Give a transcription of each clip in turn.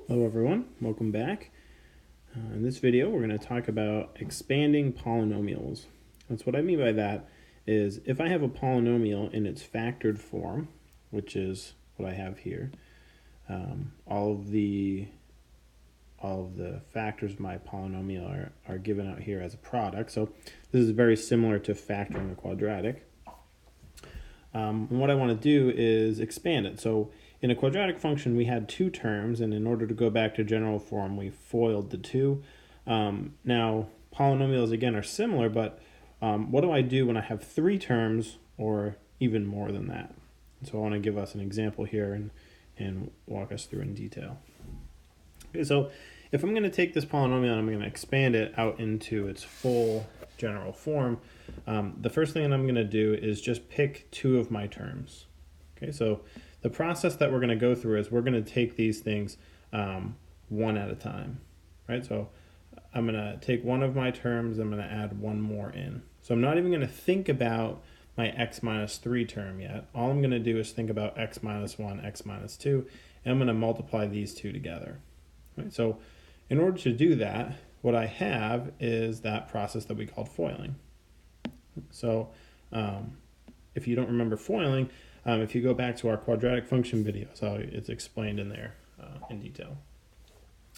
Hello everyone, welcome back. In this video we're going to talk about expanding polynomials. That's what I mean by that is if I have a polynomial in its factored form, which is what I have here, all of the factors of my polynomial are given out here as a product. So this is very similar to factoring a quadratic. And what I want to do is expand it. So in a quadratic function, we had two terms, and in order to go back to general form, we FOILed the two. Now, polynomials, again, are similar, but what do I do when I have three terms or even more than that? So I want to give us an example here and walk us through in detail. Okay, so if I'm going to take this polynomial and I'm going to expand it out into its full general form, the first thing that I'm going to do is just pick two of my terms. Okay, so the process that we're going to go through is we're going to take these things one at a time, right? So I'm going to take one of my terms, I'm going to add one more in. So I'm not even going to think about my x minus 3 term yet. All I'm going to do is think about x minus 1, x minus 2, and I'm going to multiply these two together. Right? So in order to do that, what I have is that process that we called FOILing. So if you don't remember FOILing, if you go back to our quadratic function video, so it's explained in there in detail.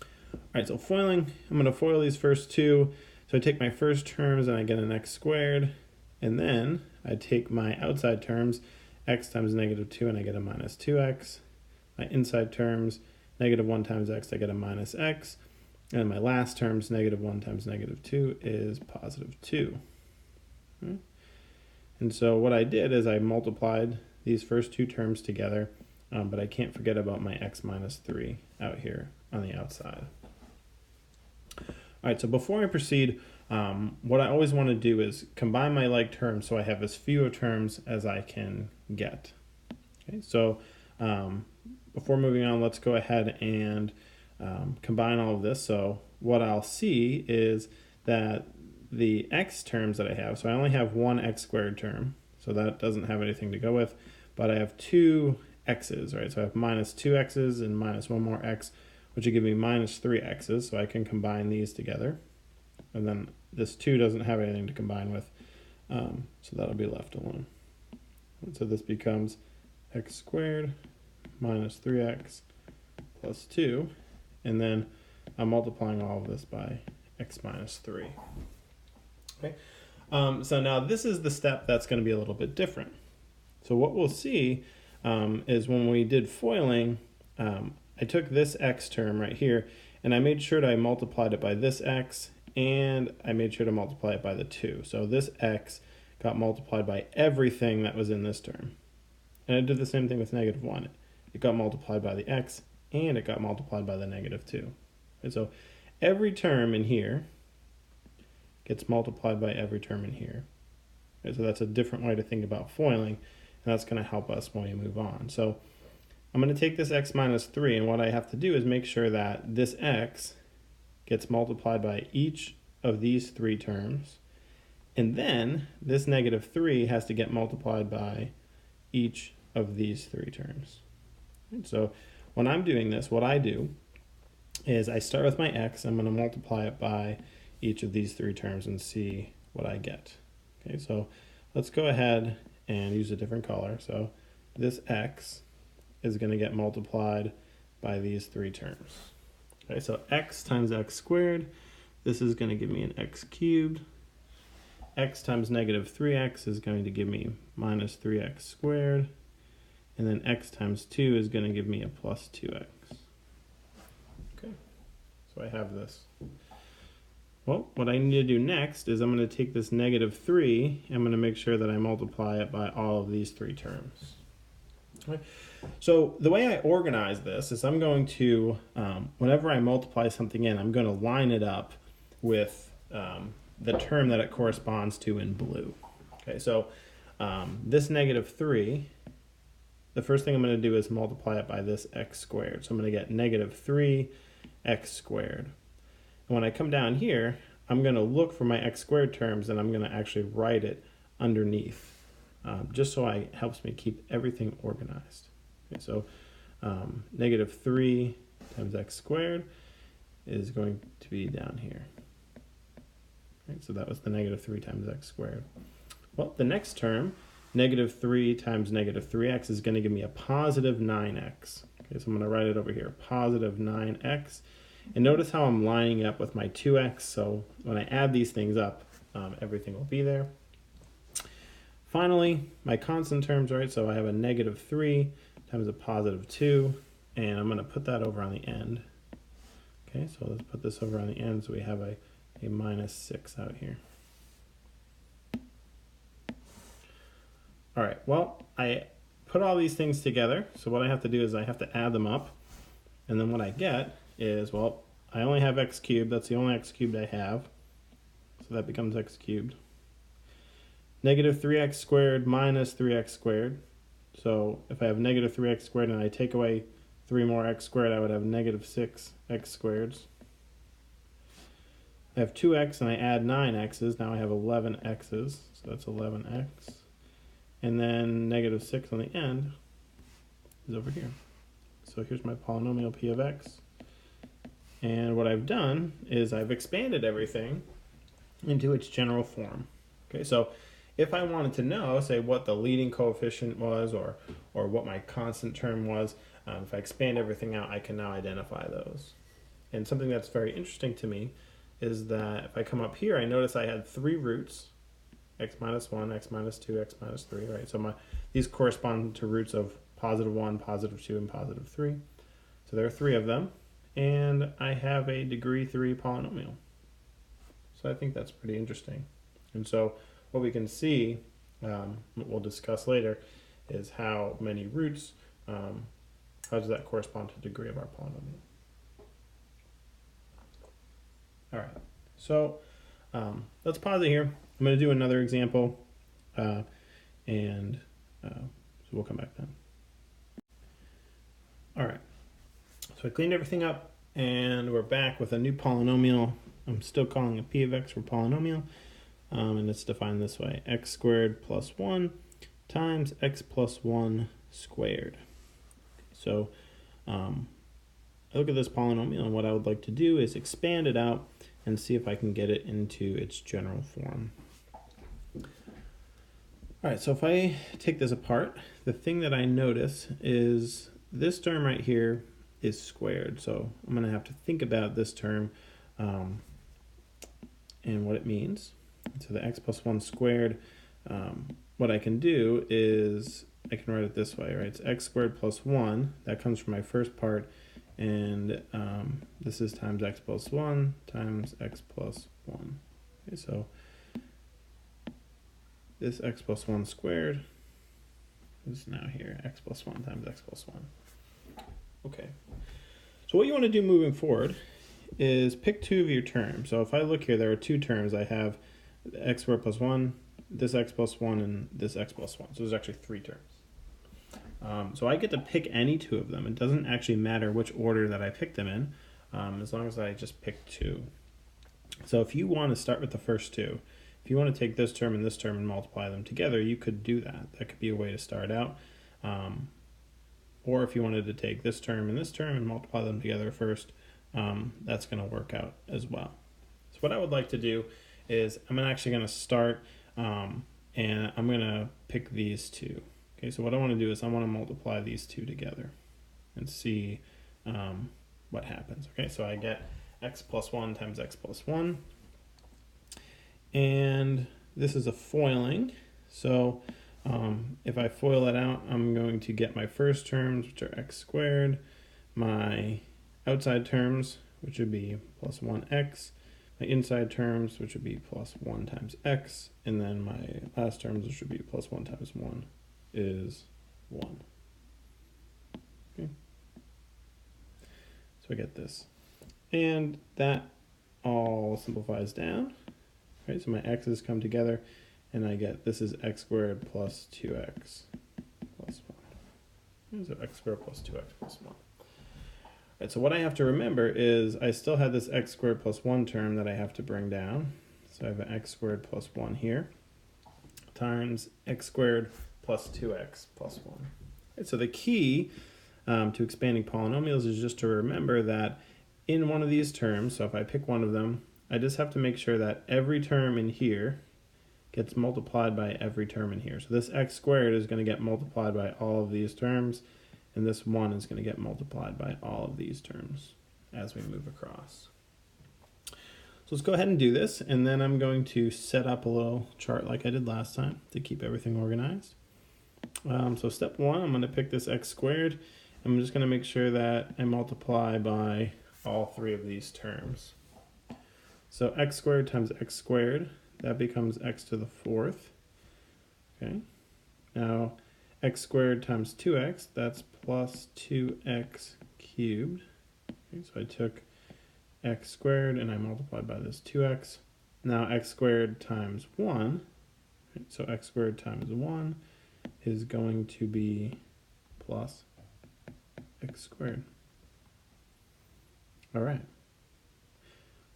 All right, so FOILing, I'm going to FOIL these first two. So I take my first terms and I get an x squared, and then I take my outside terms, x times negative 2, and I get a minus 2x. My inside terms, negative 1 times x, I get a minus x. And my last terms, negative 1 times negative 2, is positive 2. Okay. And so what I did is I multiplied these first two terms together, but I can't forget about my x minus 3 out here on the outside. All right, so before I proceed, what I always want to do is combine my like terms so I have as few terms as I can get. Okay, so before moving on, let's go ahead and combine all of this. So what I'll see is that the x terms that I have, so I only have one x squared term, so that doesn't have anything to go with, but I have two x's, right? So I have minus 2x's and minus one more x, which would give me minus 3x's, so I can combine these together. And then this 2 doesn't have anything to combine with, so that'll be left alone. And so this becomes x squared minus 3x plus 2, and then I'm multiplying all of this by x minus 3. Okay. So now this is the step that's going to be a little bit different. So what we'll see is when we did FOILing, I took this x term right here, and I made sure that I multiplied it by this x, and I made sure to multiply it by the 2. So this x got multiplied by everything that was in this term. And I did the same thing with negative 1. It got multiplied by the x, and it got multiplied by the negative 2. And so every term in here gets multiplied by every term in here. Okay, so that's a different way to think about FOILing, and that's going to help us when we move on. So I'm going to take this x minus 3, and what I have to do is make sure that this x gets multiplied by each of these three terms, and then this negative 3 has to get multiplied by each of these three terms. And so when I'm doing this, what I do is I start with my x, I'm going to multiply it by each of these three terms and see what I get. Okay, so let's go ahead and use a different color. So this x is going to get multiplied by these three terms. Okay, so x times x squared, this is going to give me an x cubed. X times negative 3x is going to give me minus 3x squared. And then x times 2 is going to give me a plus 2x. Okay, so I have this. Well, what I need to do next is I'm going to take this negative 3, and I'm going to make sure that I multiply it by all of these three terms. Okay. So the way I organize this is I'm going to, whenever I multiply something in, I'm going to line it up with the term that it corresponds to in blue. Okay, so this negative 3, the first thing I'm going to do is multiply it by this x squared. So I'm going to get negative 3x squared. And when I come down here, I'm going to look for my x squared terms, and I'm going to actually write it underneath, just so it helps me keep everything organized. Okay, so negative 3 times x squared is going to be down here. Right, so that was the negative 3 times x squared. Well, the next term, negative 3 times negative 3x, is going to give me a positive 9x. Okay, so I'm going to write it over here, positive 9x. And notice how I'm lining up with my 2x, so when I add these things up, everything will be there. Finally, my constant terms, right? So I have a negative 3 times a positive 2, and I'm going to put that over on the end. Okay, so let's put this over on the end, so we have a minus 6 out here. All right, well, I put all these things together, so what I have to do is I have to add them up, and then what I get is, well, I only have x cubed, that's the only x cubed I have, so that becomes x cubed. Negative 3x squared minus 3x squared, so if I have negative 3x squared and I take away 3 more x squared, I would have negative 6x squareds. I have 2x and I add 9x's, now I have 11x's, so that's 11x. And then negative 6 on the end is over here. So here's my polynomial p of x. And what I've done is I've expanded everything into its general form. Okay, so if I wanted to know, say, what the leading coefficient was or what my constant term was, if I expand everything out, I can now identify those. And something that's very interesting to me is that if I come up here, I notice I had 3 roots, x minus 1, x minus 2, x minus 3, right? So these correspond to roots of positive 1, positive 2, and positive 3. So there are 3 of them, and I have a degree 3 polynomial. So I think that's pretty interesting. And so what we can see, what we'll discuss later, is how many roots, how does that correspond to the degree of our polynomial. All right, so let's pause it here. I'm going to do another example, so we'll come back then. All right, so I cleaned everything up, and we're back with a new polynomial. I'm still calling it p of x for polynomial, and it's defined this way: x squared plus 1 times x plus 1 squared. So I look at this polynomial, and what I would like to do is expand it out and see if I can get it into its general form. All right, so if I take this apart, the thing that I notice is this term right here is squared. So I'm going to have to think about this term and what it means. So the x plus 1 squared, what I can do is I can write it this way, right? It's x squared plus 1. That comes from my first part. And this is times x plus 1 times x plus 1. Okay, so this x plus 1 squared is now here, x plus 1 times x plus 1. Okay, so what you want to do moving forward is pick 2 of your terms. So if I look here, there are 2 terms. I have x squared plus 1, this x plus 1, and this x plus 1. So there's actually 3 terms. So I get to pick any 2 of them. It doesn't actually matter which order that I pick them in, as long as I just pick 2. So if you want to start with the first 2, if you want to take this term and multiply them together, you could do that. That could be a way to start out. Or if you wanted to take this term and multiply them together first, that's going to work out as well. So what I would like to do is I'm actually going to start and I'm going to pick these 2. Okay, so what I want to do is I want to multiply these 2 together and see what happens. Okay, so I get x plus 1 times x plus 1. And this is a foiling. So if I FOIL it out, I'm going to get my first terms, which are x squared, my outside terms, which would be plus 1x, my inside terms, which would be plus 1 times x, and then my last terms, which would be plus 1 times 1. Is 1. Okay. So I get this. And that all simplifies down. Right, so my x's come together, and I get this is x squared plus 2x plus 1. So x squared plus 2x plus 1. Right, so what I have to remember is I still have this x squared plus 1 term that I have to bring down. So I have an x squared plus 1 here times x squared plus 2x plus 1. Right, so the key to expanding polynomials is just to remember that in one of these terms, so if I pick one of them, I just have to make sure that every term in here gets multiplied by every term in here. So this x squared is going to get multiplied by all of these terms, and this 1 is going to get multiplied by all of these terms as we move across. So let's go ahead and do this, and then I'm going to set up a little chart like I did last time to keep everything organized. So step 1, I'm going to pick this x squared. I'm just going to make sure that I multiply by all 3 of these terms. So x squared times x squared, that becomes x to the 4th. Okay. Now x squared times 2x, that's plus 2x cubed. Okay, so I took x squared and I multiplied by this 2x. Now x squared times 1, right, so x squared times 1 is going to be plus x squared. All right.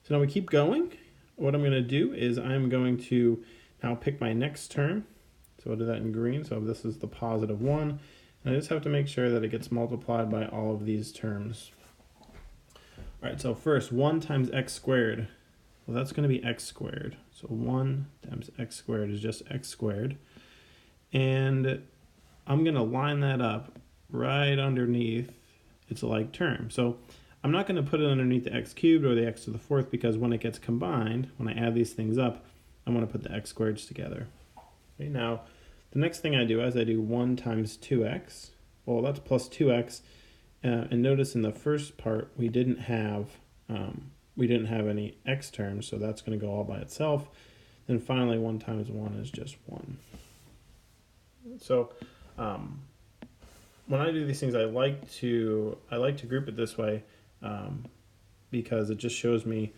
So now we keep going. What I'm going to do is I'm going to now pick my next term. So I'll do that in green. So this is the positive 1. And I just have to make sure that it gets multiplied by all of these terms. All right, so first 1 times x squared. Well, that's going to be x squared. So 1 times x squared is just x squared. And I'm going to line that up right underneath its like term. So I'm not going to put it underneath the x cubed or the x to the 4th because when it gets combined, when I add these things up, I want to put the x squareds together. Okay, now, the next thing I do is I do 1 times 2x. Well, that's plus 2x. And notice in the first part, we didn't have any x terms, so that's going to go all by itself. Then finally, 1 times 1 is just 1. So when I do these things, I like to group it this way because it just shows me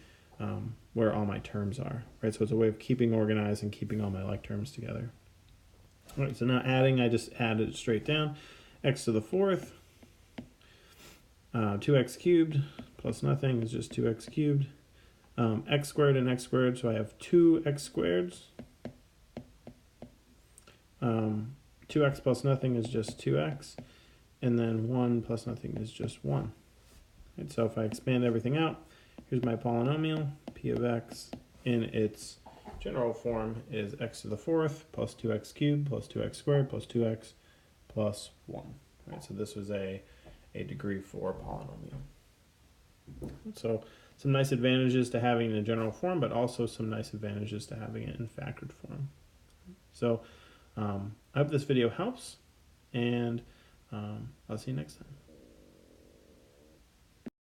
where all my terms are, right? So it's a way of keeping organized and keeping all my like terms together. All right, so now adding, I just added it straight down. X to the 4th, 2x cubed plus nothing is just 2x cubed. X squared and x squared, so I have 2x squareds. 2x plus nothing is just 2x. And then 1 plus nothing is just 1. Right, so if I expand everything out, here's my polynomial, p of x in its general form is x to the 4th plus 2x cubed plus 2x squared plus 2x plus 1. Right, so this was a degree 4 polynomial. So some nice advantages to having it in general form, but also some nice advantages to having it in factored form. So I hope this video helps, and I'll see you next time.